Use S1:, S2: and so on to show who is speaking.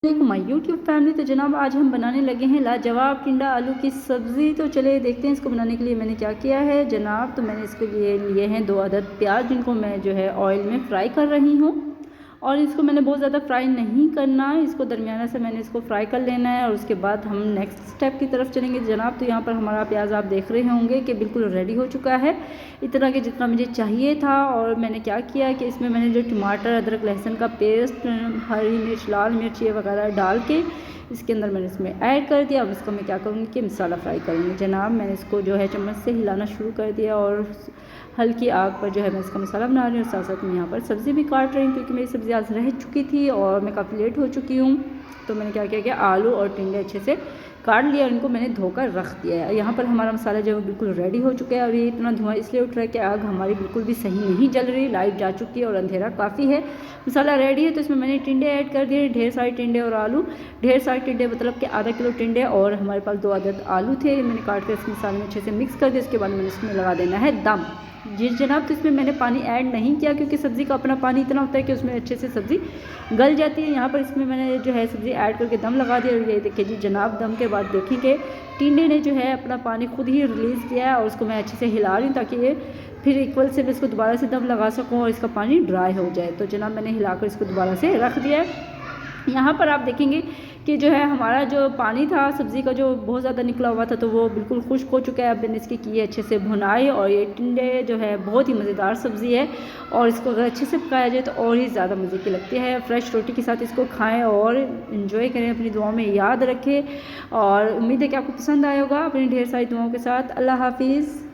S1: My YouTube family. तो जनाब आज हम बनाने लगे हैं लाजवाब टिंडा आलू की सब्ज़ी। तो चले देखते हैं इसको बनाने के लिए मैंने क्या किया है जनाब। तो मैंने इसके लिए हैं 2 अदद प्याज, जिनको मैं जो है ऑयल में फ्राई कर रही हूँ। और इसको मैंने बहुत ज़्यादा फ्राई नहीं करना है, इसको दरमियाना से मैंने इसको फ्राई कर लेना है। और उसके बाद हम नेक्स्ट स्टेप की तरफ चलेंगे जनाब। तो यहाँ पर हमारा प्याज आप देख रहे होंगे कि बिल्कुल रेडी हो चुका है, इतना कि जितना मुझे चाहिए था। और मैंने क्या किया कि इसमें मैंने जो टमाटर, अदरक, लहसुन का पेस्ट, हरी मिर्च, लाल मिर्च ये वगैरह डाल के इसके अंदर मैंने इसमें ऐड कर दिया। अब इसको मैं क्या करूँगी कि मसाला फ्राई करूँगी जनाब। मैंने इसको जो है चम्मच से हिलाना शुरू कर दिया और हल्की आग पर जो है मैं इसका मसाला बना रही हूँ। साथ साथ मैं यहाँ पर सब्ज़ी भी काट रही हूँ, क्योंकि मेरी सब्ज़ी आज रह चुकी थी और मैं काफ़ी लेट हो चुकी हूँ। तो मैंने क्या किया कि आलू और टिंडे अच्छे से काट लिया, इनको मैंने धोकर रख दिया है। यहाँ पर हमारा मसाला जो है बिल्कुल रेडी हो चुका है। और ये इतना धुआं इसलिए उठ रहा है कि आग हमारी बिल्कुल भी सही नहीं जल रही, लाइट जा चुकी है और अंधेरा काफ़ी है। मसाला रेडी है, तो इसमें मैंने टिंडे ऐड कर दिए, ढेर सारे टिंडे और आलू। ढेर सारे टिंडे मतलब कि आधा किलो टिंडे, और हमारे पास 2 अदद आलू थे, मैंने काट कर इस मसाले में अच्छे से मिक्स कर दिया। उसके बाद मैंने इसमें लगा देना है दम। जी जनाब, तो इसमें मैंने पानी ऐड नहीं किया, क्योंकि सब्ज़ी का अपना पानी इतना होता है कि उसमें अच्छे से सब्ज़ी गल जाती है। यहाँ पर इसमें मैंने जो है सब्ज़ी ऐड करके दम लगा दिया। और ये देखिए जी जनाब, दम के बाद देखेंगे टिंडे ने जो है अपना पानी खुद ही रिलीज़ किया है। और उसको मैं अच्छे से हिला रही हूँ, ताकि ये फिर इक्वल से मैं इसको दोबारा से दम लगा सकूँ और इसका पानी ड्राई हो जाए। तो जनाब मैंने हिलाकर इसको दोबारा से रख दिया है। यहाँ पर आप देखेंगे कि जो है हमारा जो पानी था सब्ज़ी का जो बहुत ज़्यादा निकला हुआ था, तो वो बिल्कुल खुश्क हो चुका है। अब मैंने इसकी की है अच्छे से भुनाई। और ये टिंडे जो है बहुत ही मज़ेदार सब्ज़ी है, और इसको अगर अच्छे से पकाया जाए तो और ही ज़्यादा मज़े की लगती है। फ्रेश रोटी के साथ इसको खाएं और इन्जॉय करें, अपनी दुआओं में याद रखें। और उम्मीद है कि आपको पसंद आया होगा। अपनी ढेर सारी दुआओं के साथ अल्लाह हाफिज़।